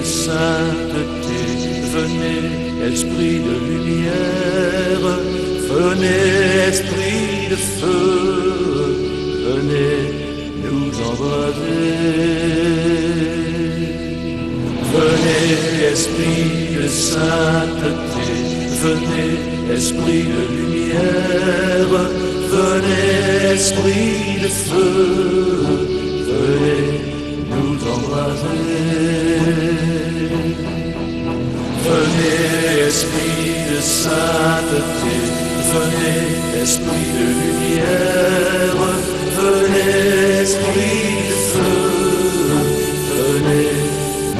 sainteté, venez, esprit de lumière, venez, esprit de feu, venez nous embraser. Venez, esprit de sainteté, venez, esprit de lumière, venez, esprit de feu, venez nous embraser. Venez, esprit de sainteté, venez, esprit de lumière, venez, esprit de feu, venez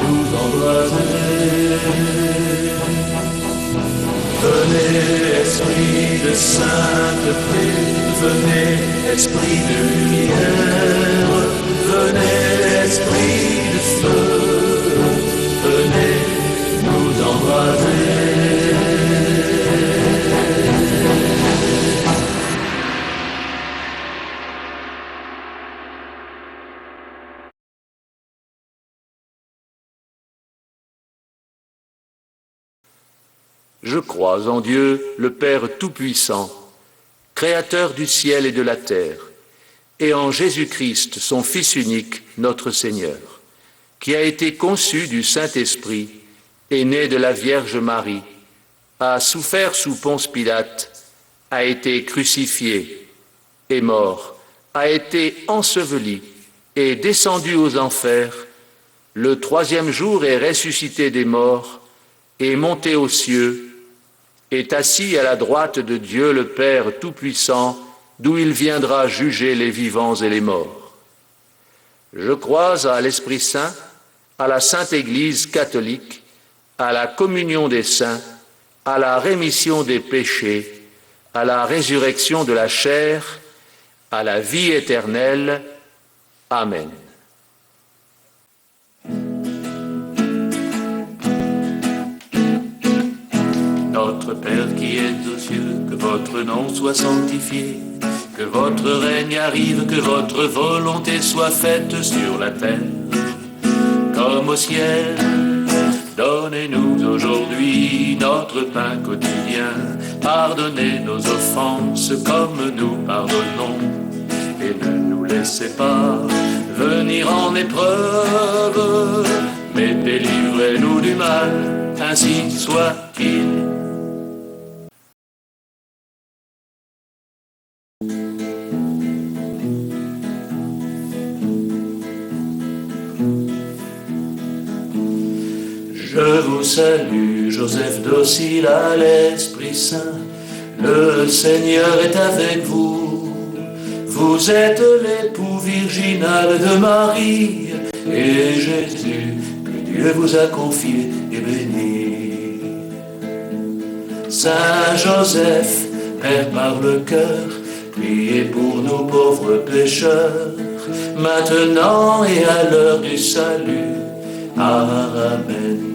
nous embraser. Venez, esprit de sainteté, venez, esprit de lumière, venez, esprit de feu, venez nous embraser. Je crois en Dieu, le Père Tout-Puissant, Créateur du ciel et de la terre, et en Jésus-Christ, son Fils unique, notre Seigneur, qui a été conçu du Saint-Esprit, est né de la Vierge Marie, a souffert sous Ponce Pilate, a été crucifié, est mort, a été enseveli, est descendu aux enfers, le troisième jour est ressuscité des morts, est monté aux cieux, est assis à la droite de Dieu le Père Tout-Puissant, d'où il viendra juger les vivants et les morts. Je crois à l'Esprit Saint, à la Sainte Église catholique, à la communion des saints, à la rémission des péchés, à la résurrection de la chair, à la vie éternelle. Amen. Notre Père qui es aux cieux, que votre nom soit sanctifié, que votre règne arrive, que votre volonté soit faite sur la terre comme au ciel. Donnez-nous aujourd'hui notre pain quotidien, pardonnez nos offenses comme nous pardonnons, et ne nous laissez pas venir en épreuve, mais délivrez-nous du mal, ainsi soit-il. Je vous salue, Joseph docile à l'Esprit Saint, le Seigneur est avec vous. Vous êtes l'époux virginal de Marie, et Jésus, que Dieu vous a confié, est béni. Saint Joseph, Père par le cœur, priez pour nous pauvres pécheurs, maintenant et à l'heure du salut. Amen.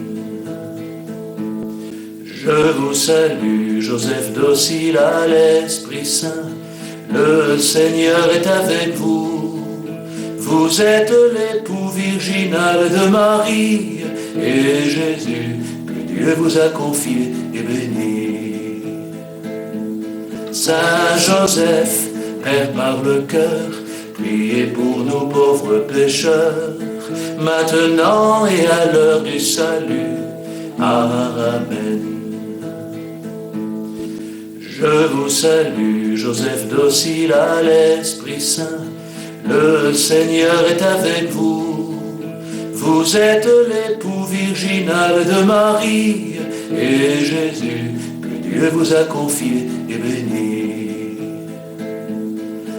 Je vous salue, Joseph docile à l'Esprit Saint, le Seigneur est avec vous. Vous êtes l'époux virginal de Marie, et Jésus, que Dieu vous a confié, est béni. Saint Joseph, Père par le cœur, priez pour nous pauvres pécheurs, maintenant et à l'heure du salut. Amen. Je vous salue, Joseph docile à l'Esprit Saint, le Seigneur est avec vous. Vous êtes l'époux virginal de Marie, et Jésus, que Dieu vous a confié, est béni.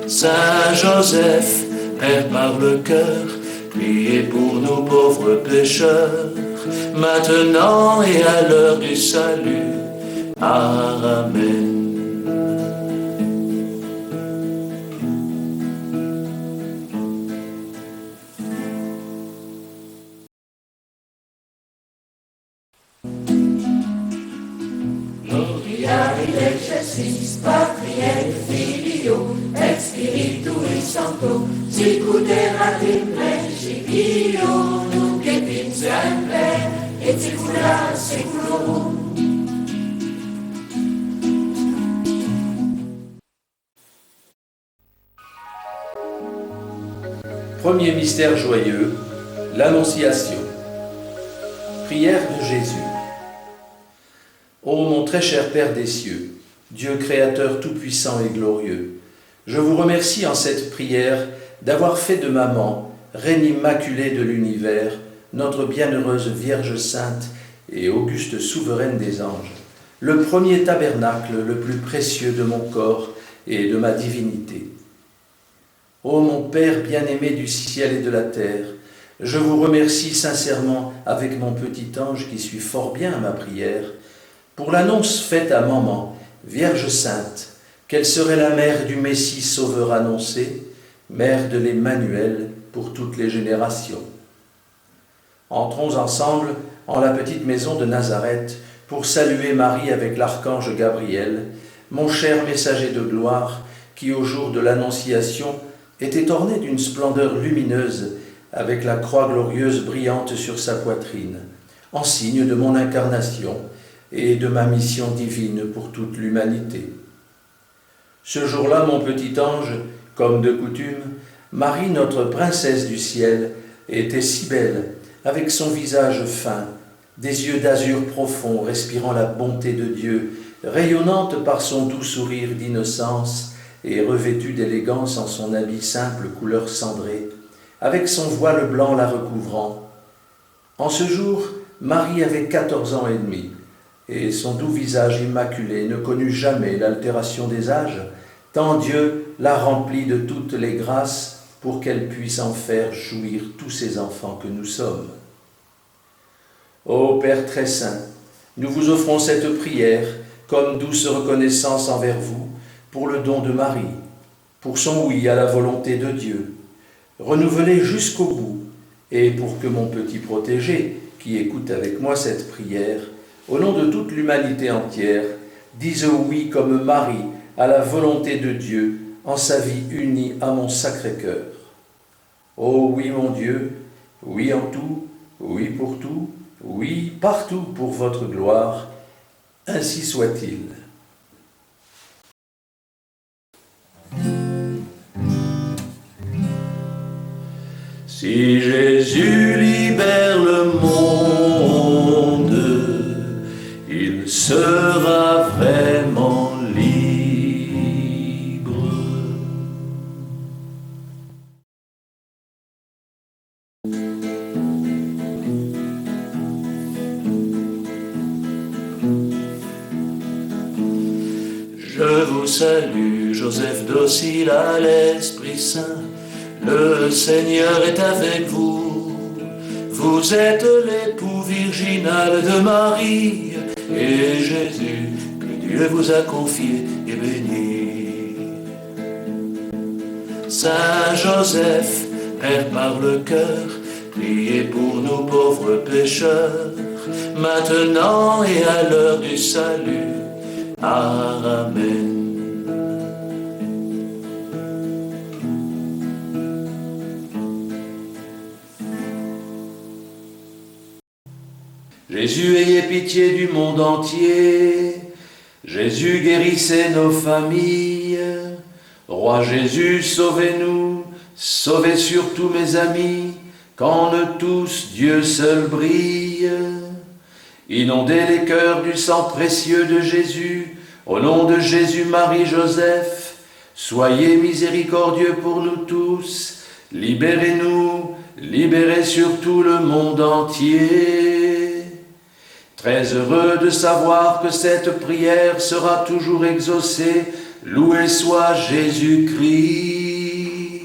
Saint Joseph, Père par le cœur, priez pour nous pauvres pécheurs, maintenant et à l'heure du salut. Amen. Gloria in excelsis Patria Filio et Spiritui Sancto, sicut erat in principio, nunc et in semper, secula seculorum. Premier mystère joyeux, l'Annonciation. Prière de Jésus. Ô mon très cher Père des cieux, Dieu créateur tout-puissant et glorieux, je vous remercie en cette prière d'avoir fait de maman, reine immaculée de l'univers, notre bienheureuse Vierge Sainte et auguste souveraine des anges, le premier tabernacle le plus précieux de mon corps et de ma divinité. Ô mon Père bien-aimé du ciel et de la terre, je vous remercie sincèrement avec mon petit ange qui suit fort bien ma prière, pour l'annonce faite à maman, Vierge Sainte, qu'elle serait la mère du Messie Sauveur annoncé, mère de l'Emmanuel pour toutes les générations. Entrons ensemble en la petite maison de Nazareth pour saluer Marie avec l'archange Gabriel, mon cher messager de gloire, qui au jour de l'Annonciation était orné d'une splendeur lumineuse avec la croix glorieuse brillante sur sa poitrine, en signe de mon incarnation et de ma mission divine pour toute l'humanité. Ce jour-là, mon petit ange, comme de coutume, Marie, notre princesse du ciel, était si belle, avec son visage fin, des yeux d'azur profond respirant la bonté de Dieu, rayonnante par son doux sourire d'innocence et revêtue d'élégance en son habit simple couleur cendrée, avec son voile blanc la recouvrant. En ce jour, Marie avait 14 ans et demi, et son doux visage immaculé ne connut jamais l'altération des âges, tant Dieu l'a remplie de toutes les grâces pour qu'elle puisse en faire jouir tous ses enfants que nous sommes. Ô Père très saint, nous vous offrons cette prière comme douce reconnaissance envers vous pour le don de Marie, pour son oui à la volonté de Dieu, renouvelé jusqu'au bout, et pour que mon petit protégé, qui écoute avec moi cette prière, au nom de toute l'humanité entière, dise oui comme Marie à la volonté de Dieu en sa vie unie à mon Sacré-Cœur. Ô oui mon Dieu, oui en tout, oui pour tout, oui partout pour votre gloire, ainsi soit-il. Si Jésus libère le monde, il sera vraiment libre. Je vous salue, Joseph docile à l'Esprit Saint. Le Seigneur est avec vous. Vous êtes l'époux virginal de Marie, et Jésus, que Dieu vous a confié, est béni. Saint Joseph, Père par le cœur, priez pour nous pauvres pécheurs, maintenant et à l'heure du salut. Amen. Jésus, ayez pitié du monde entier. Jésus, guérissez nos familles. Roi Jésus, sauvez-nous. Sauvez surtout mes amis, qu'en eux tous Dieu seul brille. Inondez les cœurs du sang précieux de Jésus. Au nom de Jésus, Marie, Joseph, soyez miséricordieux pour nous tous. Libérez-nous, libérez surtout le monde entier. Très heureux de savoir que cette prière sera toujours exaucée, loué soit Jésus-Christ.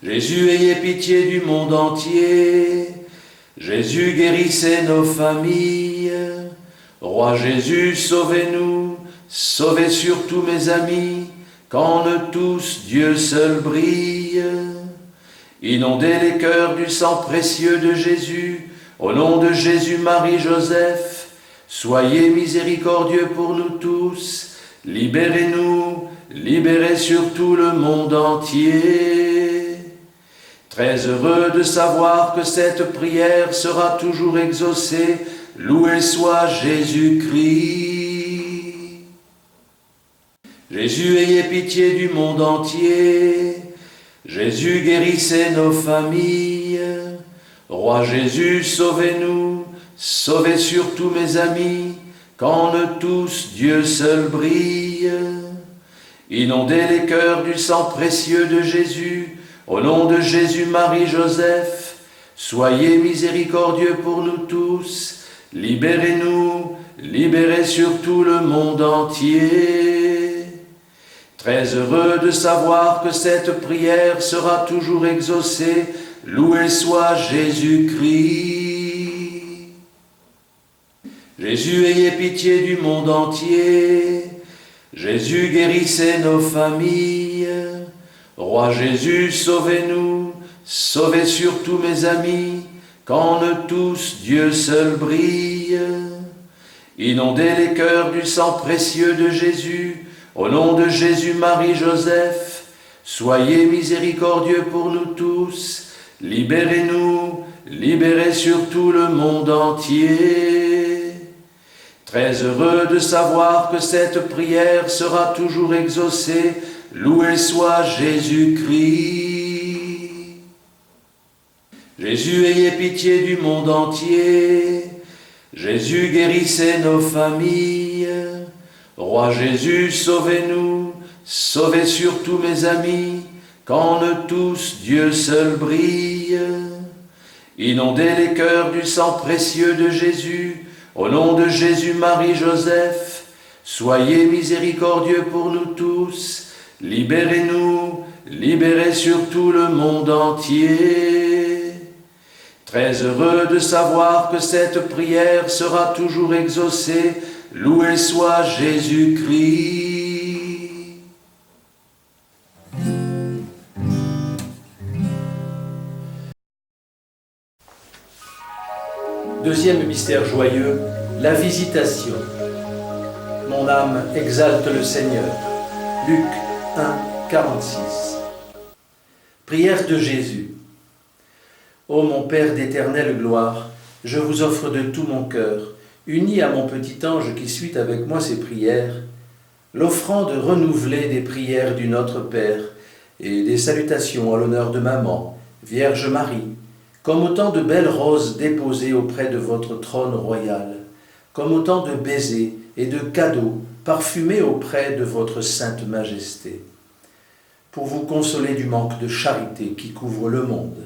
Jésus, ayez pitié du monde entier. Jésus, guérissez nos familles. Roi Jésus, sauvez-nous, sauvez surtout mes amis, qu'en eux tous Dieu seul brille. Inondez les cœurs du sang précieux de Jésus. Au nom de Jésus, Marie, Joseph, soyez miséricordieux pour nous tous. Libérez-nous, libérez surtout le monde entier. Très heureux de savoir que cette prière sera toujours exaucée. Loué soit Jésus-Christ. Jésus, ayez pitié du monde entier. Jésus, guérissez nos familles. Roi Jésus, sauvez-nous, sauvez surtout mes amis, qu'en eux tous Dieu seul brille. Inondez les cœurs du sang précieux de Jésus, au nom de Jésus, Marie, Joseph, soyez miséricordieux pour nous tous, libérez-nous, libérez surtout le monde entier. Très heureux de savoir que cette prière sera toujours exaucée, loué soit Jésus-Christ. Jésus, ayez pitié du monde entier. Jésus, guérissez nos familles. Roi Jésus, sauvez-nous, sauvez surtout mes amis, qu'en eux tous Dieu seul brille. Inondez les cœurs du sang précieux de Jésus, au nom de Jésus, Marie, Joseph, soyez miséricordieux pour nous tous, libérez-nous, libérez surtout le monde entier. Très heureux de savoir que cette prière sera toujours exaucée, loué soit Jésus-Christ. Jésus, ayez pitié du monde entier. Jésus, guérissez nos familles. Roi Jésus, sauvez-nous, sauvez surtout mes amis, qu'en eux tous Dieu seul brille. Inondez les cœurs du sang précieux de Jésus, au nom de Jésus, Marie, Joseph, soyez miséricordieux pour nous tous, libérez-nous, libérez surtout le monde entier. Très heureux de savoir que cette prière sera toujours exaucée, loué soit Jésus-Christ. Deuxième mystère joyeux, la visitation. Mon âme exalte le Seigneur. Luc 1, 46. Prière de Jésus. Ô mon Père d'éternelle gloire, je vous offre de tout mon cœur, uni à mon petit ange qui suit avec moi ces prières, l'offrande renouvelée des prières du Notre Père et des salutations à l'honneur de Maman, Vierge Marie, comme autant de belles roses déposées auprès de votre trône royal, comme autant de baisers et de cadeaux parfumés auprès de votre sainte majesté, pour vous consoler du manque de charité qui couvre le monde.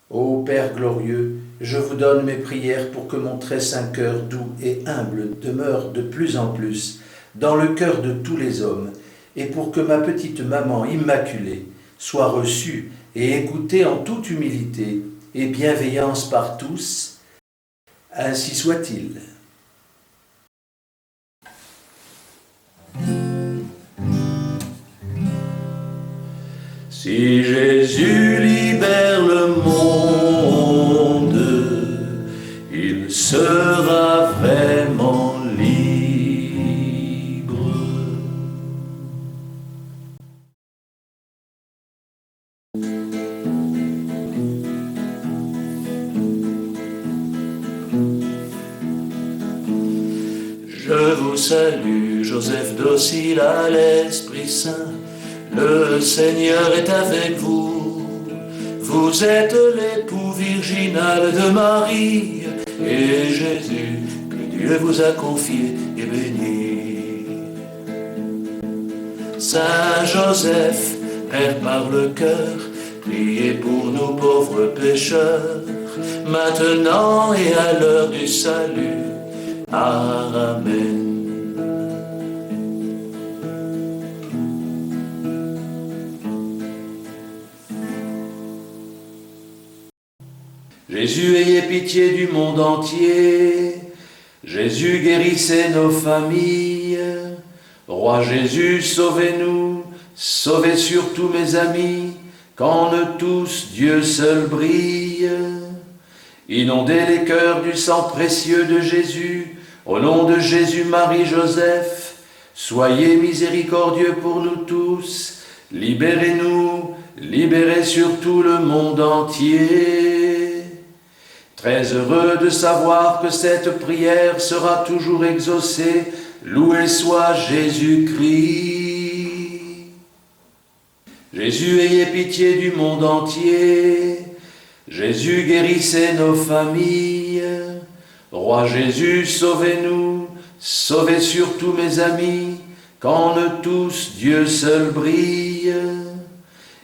Ô Père glorieux, je vous donne mes prières pour que mon très saint cœur doux et humble demeure de plus en plus dans le cœur de tous les hommes, et pour que ma petite maman immaculée soit reçue et écoutée en toute humilité et bienveillance par tous. Ainsi soit-il. Si Jésus libère le monde, il sera vraiment libre. Je vous salue, Joseph docile à l'Esprit Saint. Le Seigneur est avec vous. Vous êtes l'époux virginal de Marie, et Jésus, que Dieu vous a confié, est béni. Saint Joseph, Père par le cœur, priez pour nous pauvres pécheurs, maintenant et à l'heure du salut. Amen. Jésus, ayez pitié du monde entier. Jésus, guérissez nos familles. Roi Jésus, sauvez-nous, sauvez surtout mes amis, qu'en eux tous Dieu seul brille. Inondez les cœurs du sang précieux de Jésus, au nom de Jésus, Marie, Joseph, soyez miséricordieux pour nous tous, libérez-nous, libérez surtout le monde entier. Très heureux de savoir que cette prière sera toujours exaucée, loué soit Jésus-Christ. Jésus, ayez pitié du monde entier. Jésus, guérissez nos familles. Roi Jésus, sauvez-nous, sauvez surtout mes amis, qu'en eux tous Dieu seul brille.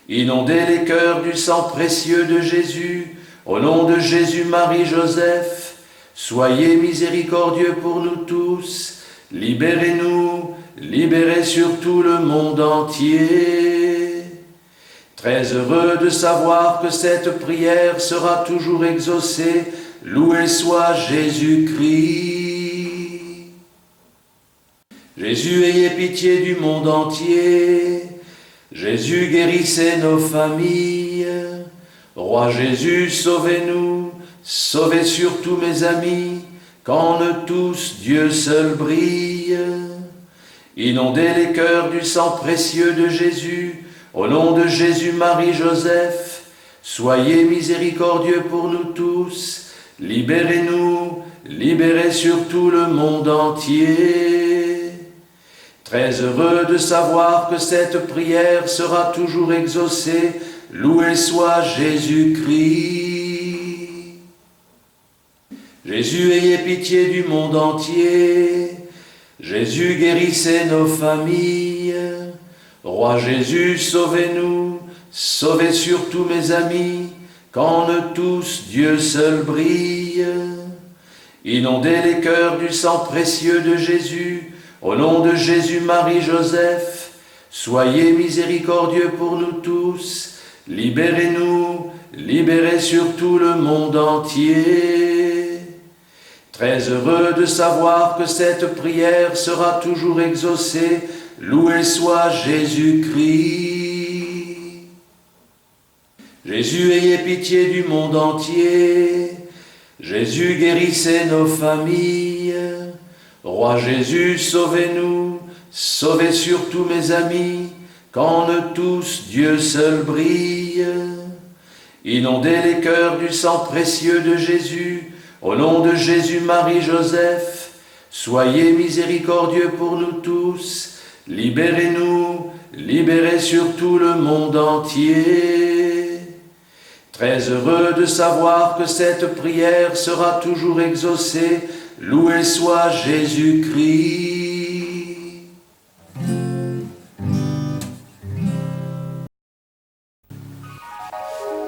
Inondez les cœurs du sang précieux de Jésus, au nom de Jésus, Marie, Joseph, soyez miséricordieux pour nous tous, libérez-nous, libérez surtout le monde entier. Très heureux de savoir que cette prière sera toujours exaucée, loué soit Jésus-Christ. Jésus, ayez pitié du monde entier. Jésus, guérissez nos familles. Roi Jésus, sauvez-nous, sauvez surtout mes amis, qu'en eux tous Dieu seul brille. Inondez les cœurs du sang précieux de Jésus, au nom de Jésus, Marie, Joseph, soyez miséricordieux pour nous tous, libérez-nous, libérez surtout le monde entier. Très heureux de savoir que cette prière sera toujours exaucée, loué soit Jésus-Christ. Jésus, ayez pitié du monde entier. Jésus, guérissez nos familles. Roi Jésus, sauvez-nous, sauvez surtout mes amis, qu'en eux tous Dieu seul brille. Inondez les cœurs du sang précieux de Jésus, au nom de Jésus, Marie, Joseph, soyez miséricordieux pour nous tous, libérez-nous, libérez surtout le monde entier. Très heureux de savoir que cette prière sera toujours exaucée, loué soit Jésus-Christ. Jésus, ayez pitié du monde entier. Jésus, guérissez nos familles. Roi Jésus, sauvez-nous, sauvez surtout mes amis, qu'en eux tous Dieu seul brille. Inondez les cœurs du sang précieux de Jésus, au nom de Jésus, Marie, Joseph, soyez miséricordieux pour nous tous, libérez-nous, libérez surtout le monde entier. Très heureux de savoir que cette prière sera toujours exaucée, loué soit Jésus-Christ.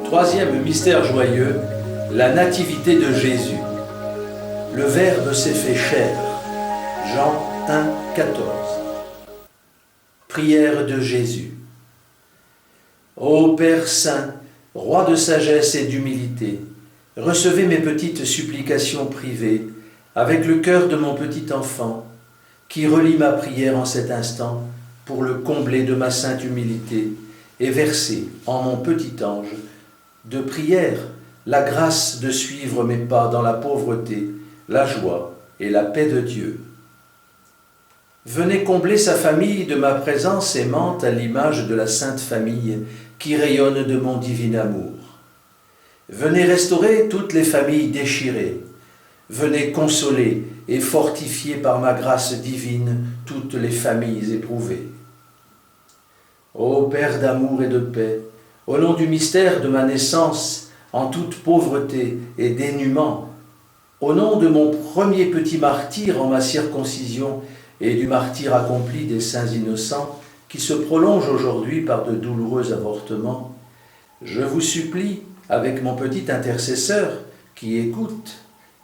Troisième mystère joyeux, la nativité de Jésus. Le Verbe s'est fait chair. Jean 1, 14. Prière de Jésus. Ô Père Saint, Roi de sagesse et d'humilité, recevez mes petites supplications privées avec le cœur de mon petit enfant, qui relie ma prière en cet instant pour le combler de ma sainte humilité et verser en mon petit ange de prière la grâce de suivre mes pas dans la pauvreté, la joie et la paix de Dieu. Venez combler sa famille de ma présence aimante à l'image de la Sainte Famille qui rayonne de mon divin amour. Venez restaurer toutes les familles déchirées. Venez consoler et fortifier par ma grâce divine toutes les familles éprouvées. Ô Père d'amour et de paix, au nom du mystère de ma naissance, en toute pauvreté et dénuement, au nom de mon premier petit martyr en ma circoncision et du martyre accompli des saints innocents qui se prolonge aujourd'hui par de douloureux avortements, je vous supplie, avec mon petit intercesseur qui écoute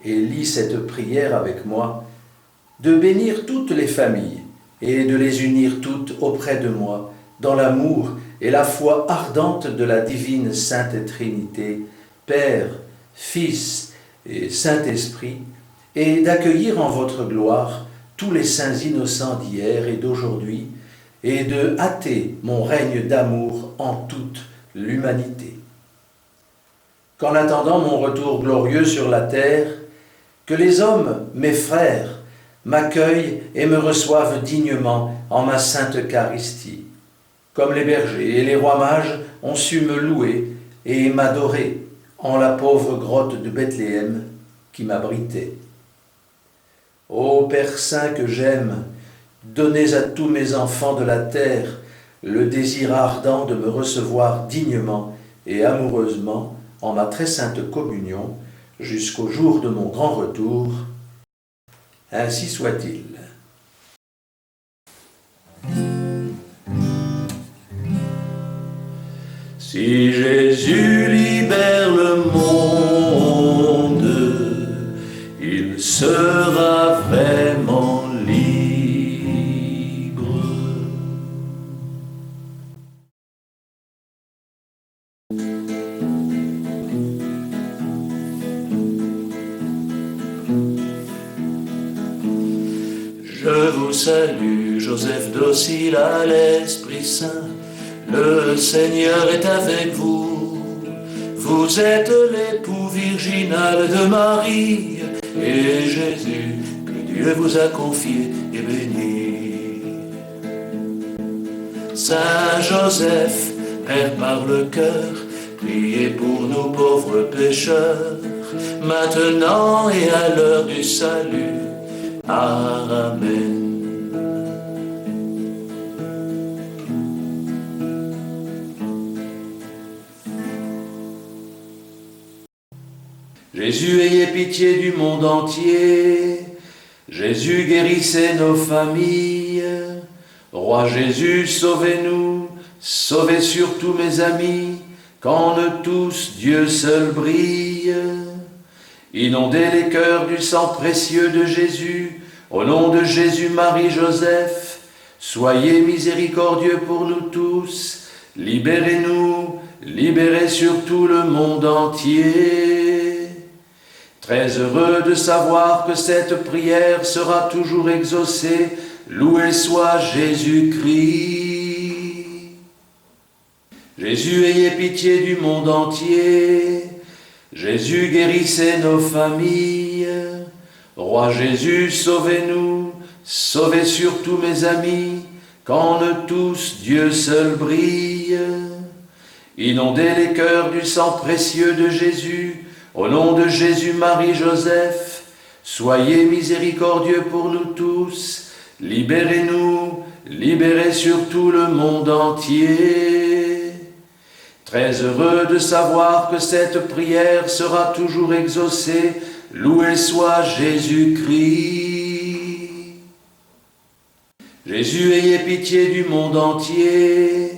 et lit cette prière avec moi, de bénir toutes les familles et de les unir toutes auprès de moi dans l'amour et la foi ardente de la divine Sainte Trinité, Père, Fils et Saint-Esprit, et d'accueillir en votre gloire tous les saints innocents d'hier et d'aujourd'hui, et de hâter mon règne d'amour en toute l'humanité. Qu'en attendant mon retour glorieux sur la terre, que les hommes, mes frères, m'accueillent et me reçoivent dignement en ma sainte Eucharistie. comme les bergers et les rois mages ont su me louer et m'adorer en la pauvre grotte de Bethléem qui m'abritait. Ô Père Saint que j'aime, donnez à tous mes enfants de la terre le désir ardent de me recevoir dignement et amoureusement en ma très sainte communion jusqu'au jour de mon grand retour. Ainsi soit-il. Si Jésus libère le monde, il sera vraiment libre. Je vous salue, Joseph docile à l'Esprit Saint. Le Seigneur est avec vous. Vous êtes l'époux virginal de Marie, et Jésus, que Dieu vous a confié, est béni. Saint Joseph, Père par le cœur, priez pour nous pauvres pécheurs, maintenant et à l'heure du salut. Amen. Jésus, ayez pitié du monde entier. Jésus, guérissez nos familles. Roi Jésus, sauvez-nous. Sauvez surtout mes amis, qu'en eux tous Dieu seul brille. Inondez les cœurs du sang précieux de Jésus. Au nom de Jésus, Marie, Joseph, soyez miséricordieux pour nous tous. Libérez-nous, libérez surtout le monde entier. Très heureux de savoir que cette prière sera toujours exaucée. Loué soit Jésus-Christ. Jésus, ayez pitié du monde entier. Jésus, guérissez nos familles. Roi Jésus, sauvez-nous. Sauvez surtout mes amis, qu'en eux tous Dieu seul brille. Inondez les cœurs du sang précieux de Jésus. Au nom de Jésus, Marie, Joseph, soyez miséricordieux pour nous tous. Libérez-nous, libérez surtout le monde entier. Très heureux de savoir que cette prière sera toujours exaucée. Loué soit Jésus-Christ. Jésus, ayez pitié du monde entier.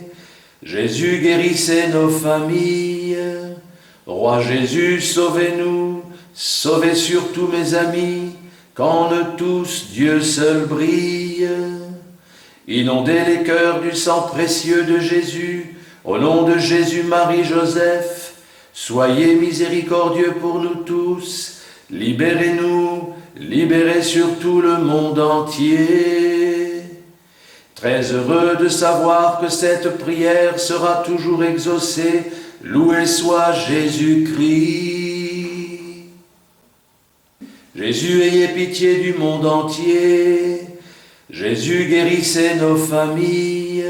Jésus, guérissez nos familles. Roi Jésus, sauvez-nous, sauvez surtout mes amis, qu'en eux tous Dieu seul brille. Inondez les cœurs du sang précieux de Jésus. Au nom de Jésus, Marie, Joseph, soyez miséricordieux pour nous tous. Libérez-nous, libérez surtout le monde entier. Très heureux de savoir que cette prière sera toujours exaucée. Loué soit Jésus-Christ. Jésus, ayez pitié du monde entier. Jésus, guérissez nos familles.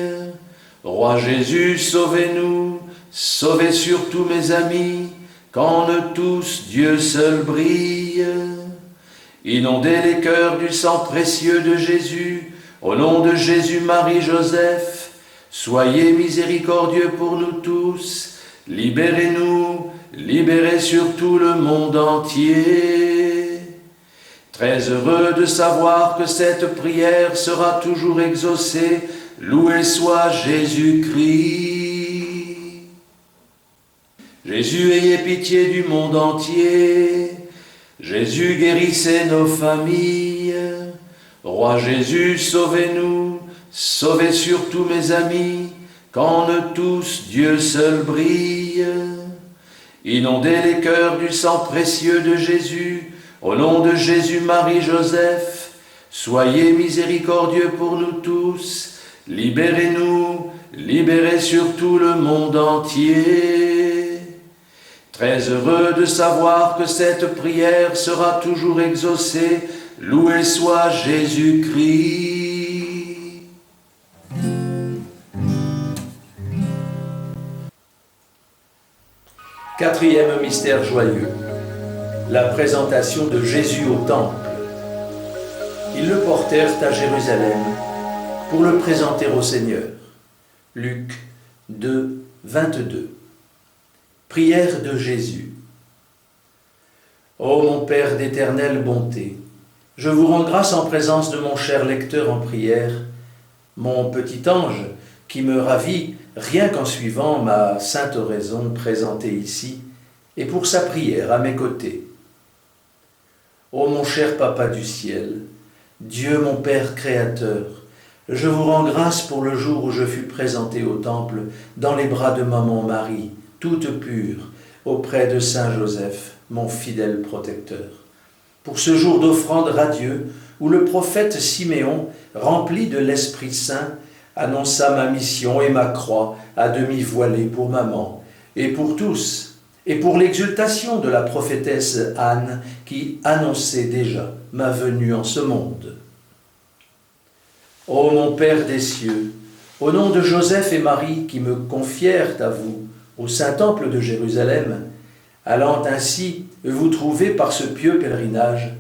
Roi Jésus, sauvez-nous. Sauvez surtout mes amis, qu'en eux tous Dieu seul brille. Inondez les cœurs du sang précieux de Jésus. Au nom de Jésus, Marie, Joseph, soyez miséricordieux pour nous tous. Libérez-nous, libérez surtout le monde entier. Très heureux de savoir que cette prière sera toujours exaucée. Loué soit Jésus-Christ. Jésus, ayez pitié du monde entier. Jésus, guérissez nos familles. Roi Jésus, sauvez-nous, sauvez surtout mes amis, qu'en eux tous Dieu seul brille. Inondez les cœurs du sang précieux de Jésus. Au nom de Jésus, Marie, Joseph, soyez miséricordieux pour nous tous. Libérez-nous, libérez surtout le monde entier. Très heureux de savoir que cette prière sera toujours exaucée. Loué soit Jésus-Christ. Quatrième mystère joyeux, la présentation de Jésus au temple. Ils le portèrent à Jérusalem pour le présenter au Seigneur. Luc 2, 22. Prière de Jésus. Ô mon Père d'éternelle bonté, je vous rends grâce en présence de mon cher lecteur en prière, mon petit ange qui me ravit rien qu'en suivant ma sainte oraison présentée ici, et pour sa prière à mes côtés. Ô mon cher Papa du ciel, Dieu mon Père créateur, je vous rends grâce pour le jour où je fus présenté au temple dans les bras de maman Marie, toute pure, auprès de Saint Joseph, mon fidèle protecteur. Pour ce jour d'offrande radieux où le prophète Siméon, rempli de l'Esprit Saint, annonça ma mission et ma croix à demi voilée pour maman, et pour tous, et pour l'exultation de la prophétesse Anne qui annonçait déjà ma venue en ce monde. Ô mon Père des cieux, au nom de Joseph et Marie qui me confièrent à vous au Saint-Temple de Jérusalem, allant ainsi vous trouver par ce pieux pèlerinage,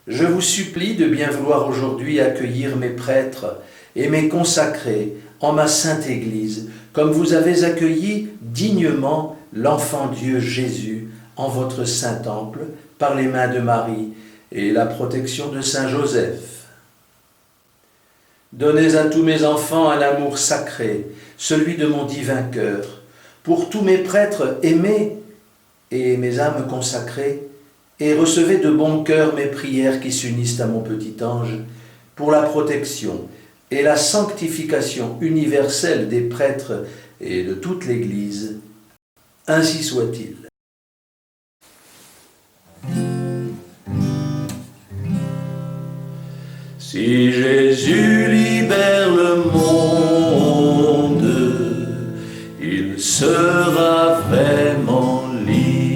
je vous supplie de bien vouloir aujourd'hui accueillir mes prêtres et mes consacrés en ma sainte Église, comme vous avez accueilli dignement l'enfant Dieu Jésus en votre saint temple par les mains de Marie et la protection de Saint Joseph. Donnez à tous mes enfants un amour sacré, celui de mon divin cœur. Pour tous mes prêtres aimés et mes âmes consacrées, et recevez de bon cœur mes prières qui s'unissent à mon petit ange pour la protection et la sanctification universelle des prêtres et de toute l'Église. Ainsi soit-il. Si Jésus libère le monde, il sera vraiment libre.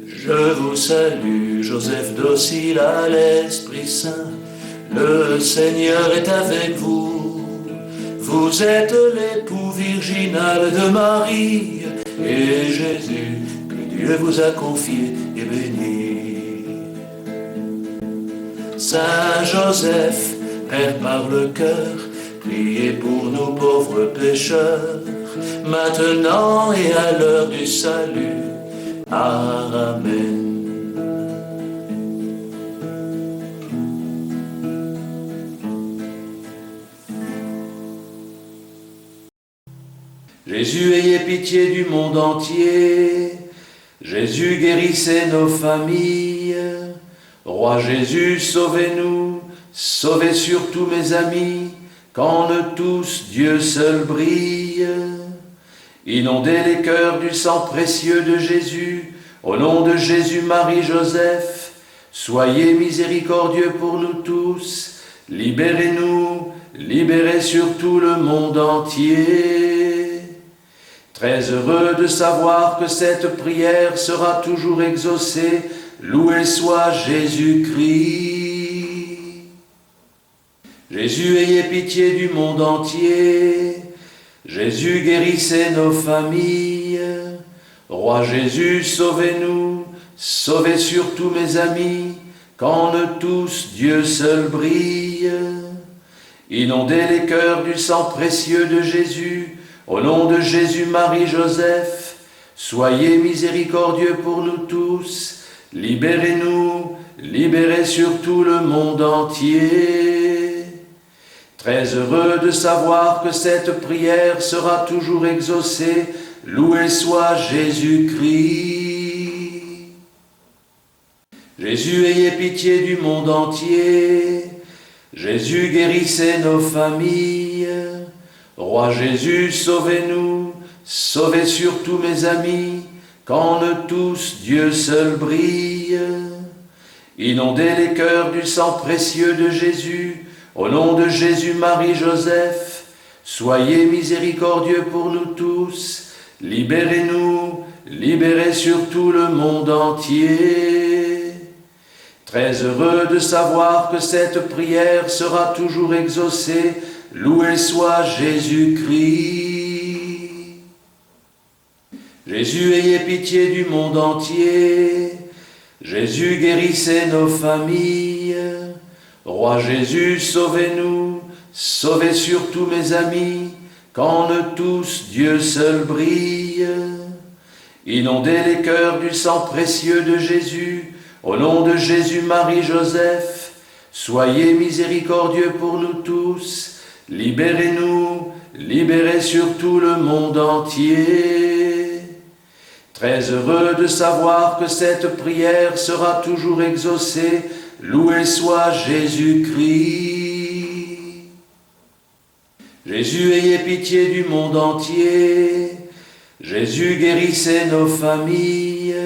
Je vous salue, Joseph docile à l'Esprit Saint. Le Seigneur est avec vous. Vous êtes l'époux virginal de Marie, et Jésus, que Dieu vous a confié, est béni. Saint Joseph, Père par le cœur, priez pour nous pauvres pécheurs, maintenant et à l'heure du salut. Amen. Jésus, ayez pitié du monde entier. Jésus, guérissez nos familles. Roi Jésus, sauvez-nous. Sauvez surtout mes amis, qu'en eux tous Dieu seul brille. Inondez les cœurs du sang précieux de Jésus. Au nom de Jésus, Marie, Joseph, soyez miséricordieux pour nous tous. Libérez-nous, libérez surtout le monde entier. Très heureux de savoir que cette prière sera toujours exaucée, loué soit Jésus-Christ. Jésus, ayez pitié du monde entier. Jésus, guérissez nos familles. Roi Jésus, sauvez-nous, sauvez surtout mes amis, qu'en eux tous Dieu seul brille. Inondez les cœurs du sang précieux de Jésus. Au nom de Jésus, Marie, Joseph, soyez miséricordieux pour nous tous. Libérez-nous, libérez surtout le monde entier. Très heureux de savoir que cette prière sera toujours exaucée, loué soit Jésus-Christ. Jésus, ayez pitié du monde entier. Jésus, guérissez nos familles. Roi Jésus, sauvez-nous, sauvez surtout mes amis, qu'en eux tous Dieu seul brille. Inondez les cœurs du sang précieux de Jésus. Au nom de Jésus, Marie, Joseph, soyez miséricordieux pour nous tous. libérez-nous, libérez surtout le monde entier. Très heureux de savoir que cette prière sera toujours exaucée, loué soit Jésus-Christ. Jésus, ayez pitié du monde entier. Jésus, guérissez nos familles. Roi Jésus, sauvez-nous, sauvez surtout mes amis, qu'en eux tous Dieu seul brille. Inondez les cœurs du sang précieux de Jésus, au nom de Jésus, Marie, Joseph, soyez miséricordieux pour nous tous, libérez-nous, libérez surtout le monde entier. Très heureux de savoir que cette prière sera toujours exaucée, loué soit Jésus-Christ. Jésus, ayez pitié du monde entier. Jésus, guérissez nos familles.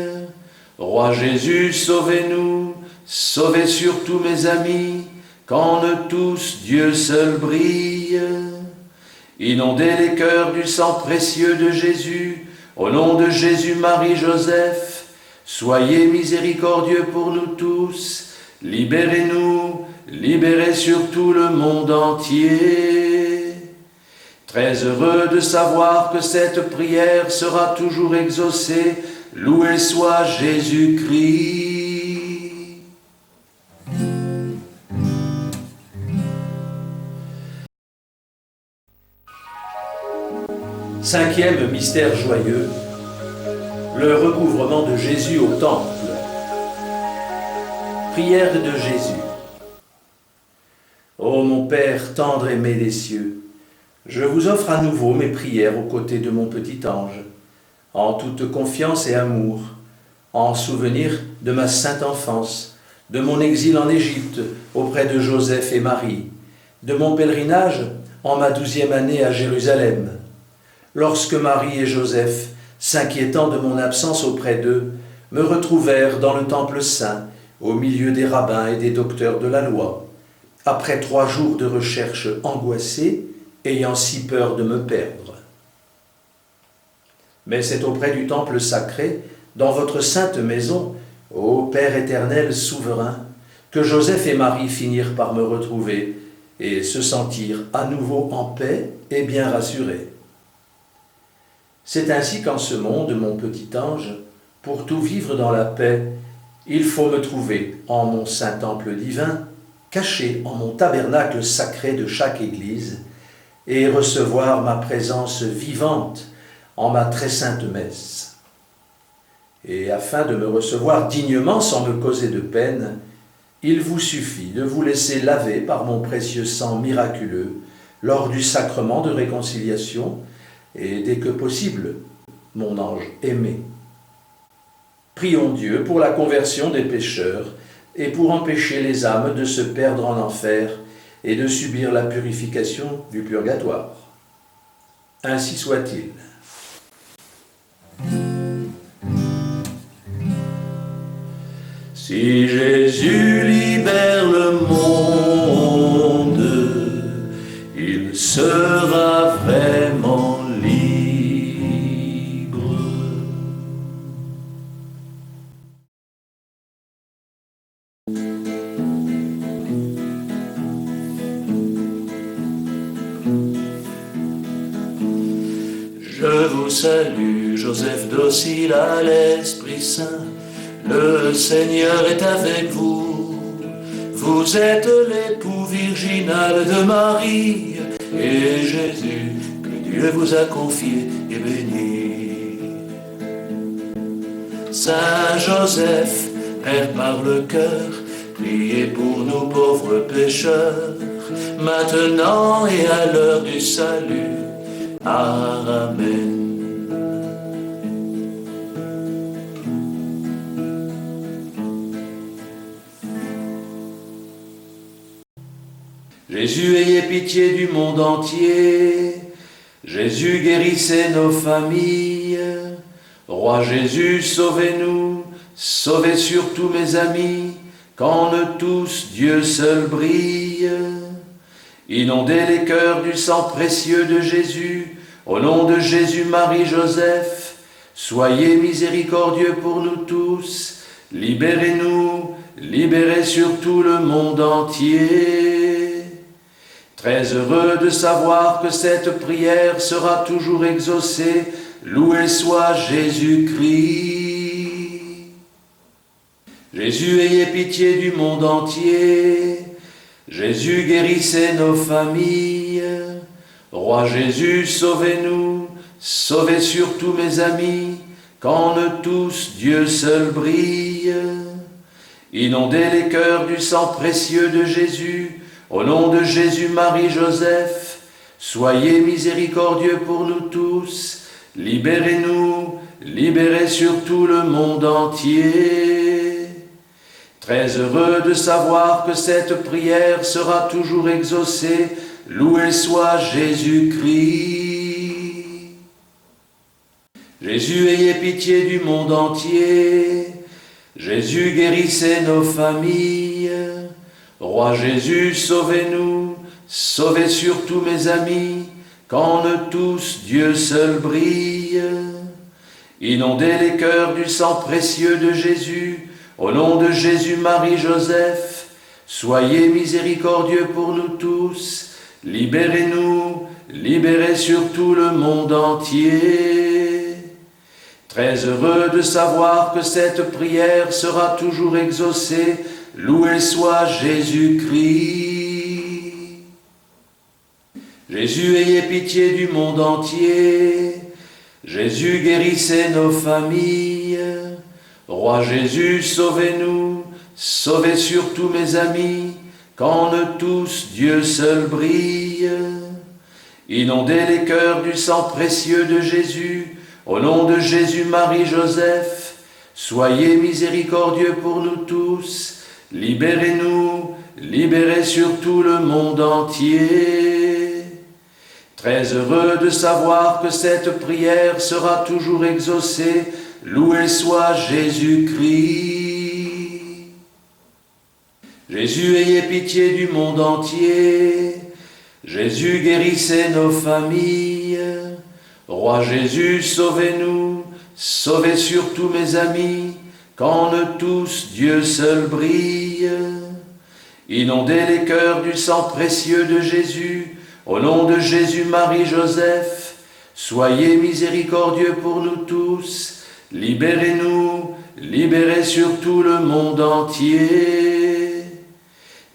Roi Jésus, sauvez-nous, sauvez surtout mes amis, qu'en eux tous Dieu seul brille. Inondez les cœurs du sang précieux de Jésus, au nom de Jésus, Marie, Joseph, soyez miséricordieux pour nous tous, libérez-nous, libérez surtout le monde entier. Très heureux de savoir que cette prière sera toujours exaucée, loué soit Jésus-Christ. Cinquième mystère joyeux, le recouvrement de Jésus au temple. Prière de Jésus. Ô mon Père tendre aimé des cieux, je vous offre à nouveau mes prières aux côtés de mon petit ange, en toute confiance et amour, en souvenir de ma sainte enfance, de mon exil en Égypte auprès de Joseph et Marie, de mon pèlerinage en ma 12e année à Jérusalem, lorsque Marie et Joseph, s'inquiétant de mon absence auprès d'eux, me retrouvèrent dans le temple saint, au milieu des rabbins et des docteurs de la loi, après 3 jours de recherche angoissée, ayant si peur de me perdre. Mais c'est auprès du temple sacré, dans votre sainte maison, ô Père éternel souverain, que Joseph et Marie finirent par me retrouver et se sentirent à nouveau en paix et bien rassurés. C'est ainsi qu'en ce monde, mon petit ange, pour tout vivre dans la paix, il faut me trouver en mon saint temple divin, caché en mon tabernacle sacré de chaque église, et recevoir ma présence vivante en ma très sainte messe. Et afin de me recevoir dignement sans me causer de peine, il vous suffit de vous laisser laver par mon précieux sang miraculeux lors du sacrement de réconciliation et dès que possible, mon ange aimé. Prions Dieu pour la conversion des pécheurs et pour empêcher les âmes de se perdre en enfer et de subir la purification du purgatoire. Ainsi soit-il. Si Jésus libère le monde, il sera vraiment libre. Je vous salue, Joseph docile à l'Esprit Saint. Le Seigneur est avec vous. Vous êtes l'époux virginal de Marie, et Jésus, que Dieu vous a confié, est béni. Saint Joseph, Père par le cœur, priez pour nous pauvres pécheurs, maintenant et à l'heure du salut. Amen. Jésus, ayez pitié du monde entier. Jésus, guérissez nos familles. Roi Jésus, sauvez-nous, sauvez surtout mes amis, qu'en eux tous Dieu seul brille. Inondez les cœurs du sang précieux de Jésus, Au nom de Jésus, Marie, Joseph, soyez miséricordieux pour nous tous. Libérez-nous, libérez surtout le monde entier. Très heureux de savoir que cette prière sera toujours exaucée. Loué soit Jésus-Christ. Jésus, ayez pitié du monde entier. Jésus, guérissez nos familles. Roi Jésus, sauvez-nous, sauvez surtout mes amis, qu'en eux tous Dieu seul brille. Inondez les cœurs du sang précieux de Jésus, au nom de Jésus, Marie, Joseph, soyez miséricordieux pour nous tous. Libérez-nous, libérez surtout le monde entier. Très heureux de savoir que cette prière sera toujours exaucée. Loué soit Jésus-Christ. Jésus, ayez pitié du monde entier. Jésus, guérissez nos familles. Roi Jésus, sauvez-nous, sauvez surtout mes amis, qu'en eux tous Dieu seul brille. Inondez les cœurs du sang précieux de Jésus, au nom de Jésus, Marie, Joseph, soyez miséricordieux pour nous tous. Libérez-nous, libérez surtout le monde entier. Très heureux de savoir que cette prière sera toujours exaucée. Loué soit Jésus-Christ. Jésus, ayez pitié du monde entier. Jésus, guérissez nos familles. Roi Jésus, sauvez-nous, sauvez surtout mes amis, qu'en eux tous Dieu seul brille. Inondez les cœurs du sang précieux de Jésus, au nom de Jésus, Marie, Joseph, soyez miséricordieux pour nous tous. Libérez-nous, libérez surtout le monde entier. Très heureux de savoir que cette prière sera toujours exaucée. Loué soit Jésus-Christ. Jésus, ayez pitié du monde entier. Jésus, guérissez nos familles. Roi Jésus, sauvez-nous, sauvez surtout mes amis, qu'en eux tous Dieu seul brille. Inondez les cœurs du sang précieux de Jésus, au nom de Jésus, Marie, Joseph, soyez miséricordieux pour nous tous. Libérez-nous, libérez surtout le monde entier.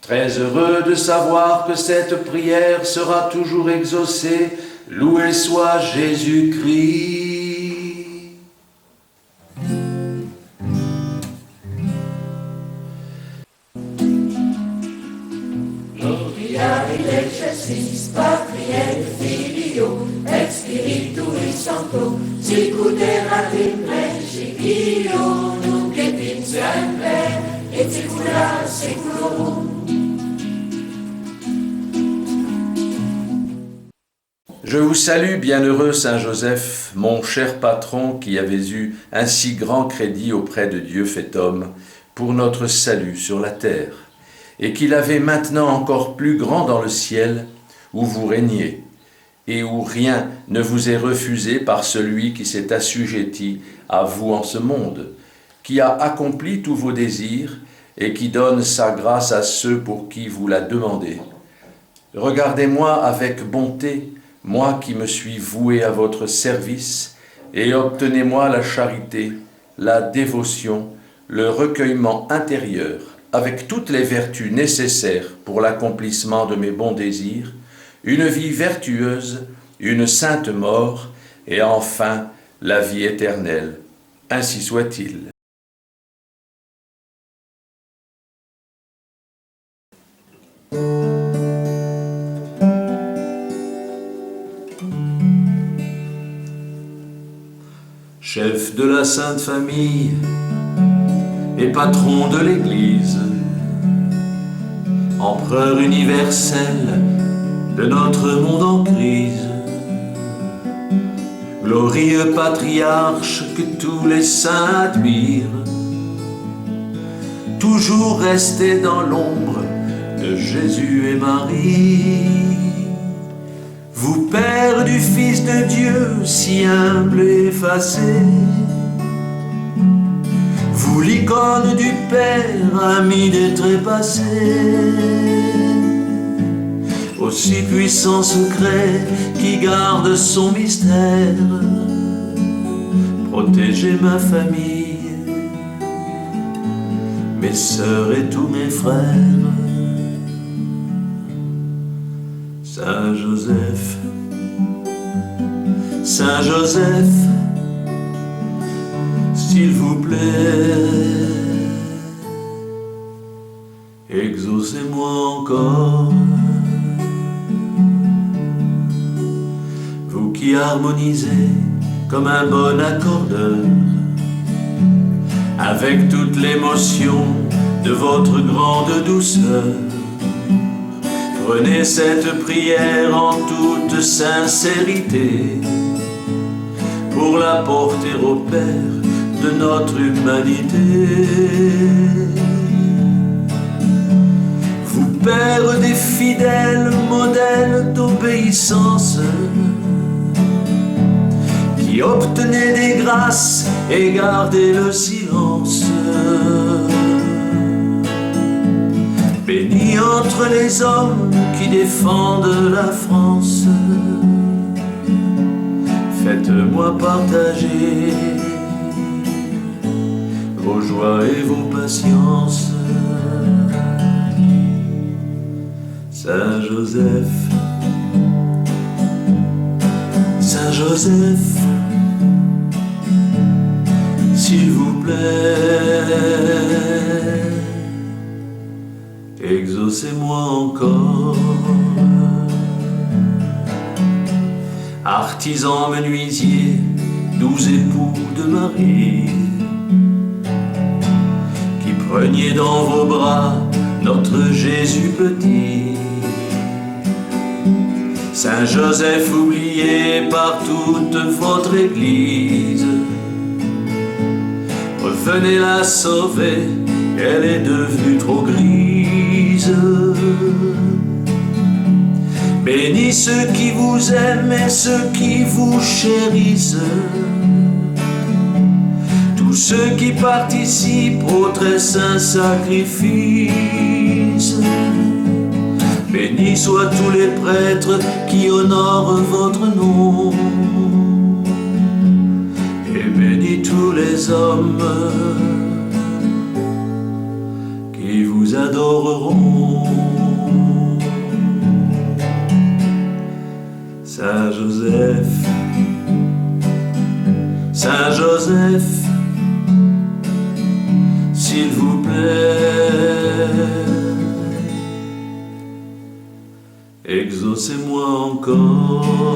Très heureux de savoir que cette prière sera toujours exaucée. Loué soit Jésus-Christ. Gloria in excelsis Patriae Filio et Spiritui Sancto, sicut erat in principio, nunc et in semper, et saecula saeculorum. Je vous salue, bienheureux Saint Joseph, mon cher patron qui avez eu un si grand crédit auprès de Dieu fait homme pour notre salut sur la terre, et qu'il avait maintenant encore plus grand dans le ciel où vous régnez, et où rien ne vous est refusé par celui qui s'est assujetti à vous en ce monde, qui a accompli tous vos désirs et qui donne sa grâce à ceux pour qui vous la demandez. Regardez-moi avec bonté, moi qui me suis voué à votre service, et obtenez-moi la charité, la dévotion, le recueillement intérieur, avec toutes les vertus nécessaires pour l'accomplissement de mes bons désirs, une vie vertueuse, une sainte mort, et enfin la vie éternelle. Ainsi soit-il. Chef de la Sainte Famille et patron de l'Église, empereur universel de notre monde en crise, glorieux patriarche que tous les saints admirent, toujours resté dans l'ombre de Jésus et Marie. vous Père du Fils de Dieu, si humble et effacé, vous l'icône du Père, ami des trépassés, aussi puissant secret qui garde son mystère, protégez ma famille, mes sœurs et tous mes frères. Saint Joseph, Saint Joseph, s'il vous plaît, exaucez-moi encore. Vous qui harmonisez comme un bon accordeur avec toute l'émotion de votre grande douceur, prenez cette prière en toute sincérité pour la porter au Père de notre humanité. Vous Père des fidèles, modèles d'obéissance, qui obtenez des grâces et gardez le silence, bénis entre les hommes qui défendent la France, faites-moi partager vos joies et vos patiences. Saint Joseph, Saint Joseph, s'il vous plaît, exaucez-moi encore. Artisans, menuisiers, doux époux de Marie, qui preniez dans vos bras notre Jésus petit. Saint Joseph oublié par toute votre Église, revenez la sauver, elle est devenue trop grise. Bénis ceux qui vous aiment et ceux qui vous chérissent, tous ceux qui participent au très saint sacrifice. Bénis soient tous les prêtres qui honorent votre nom, et bénis tous les hommes qui vous adoreront. Saint Joseph, Saint Joseph, s'il vous plaît, exaucez-moi encore.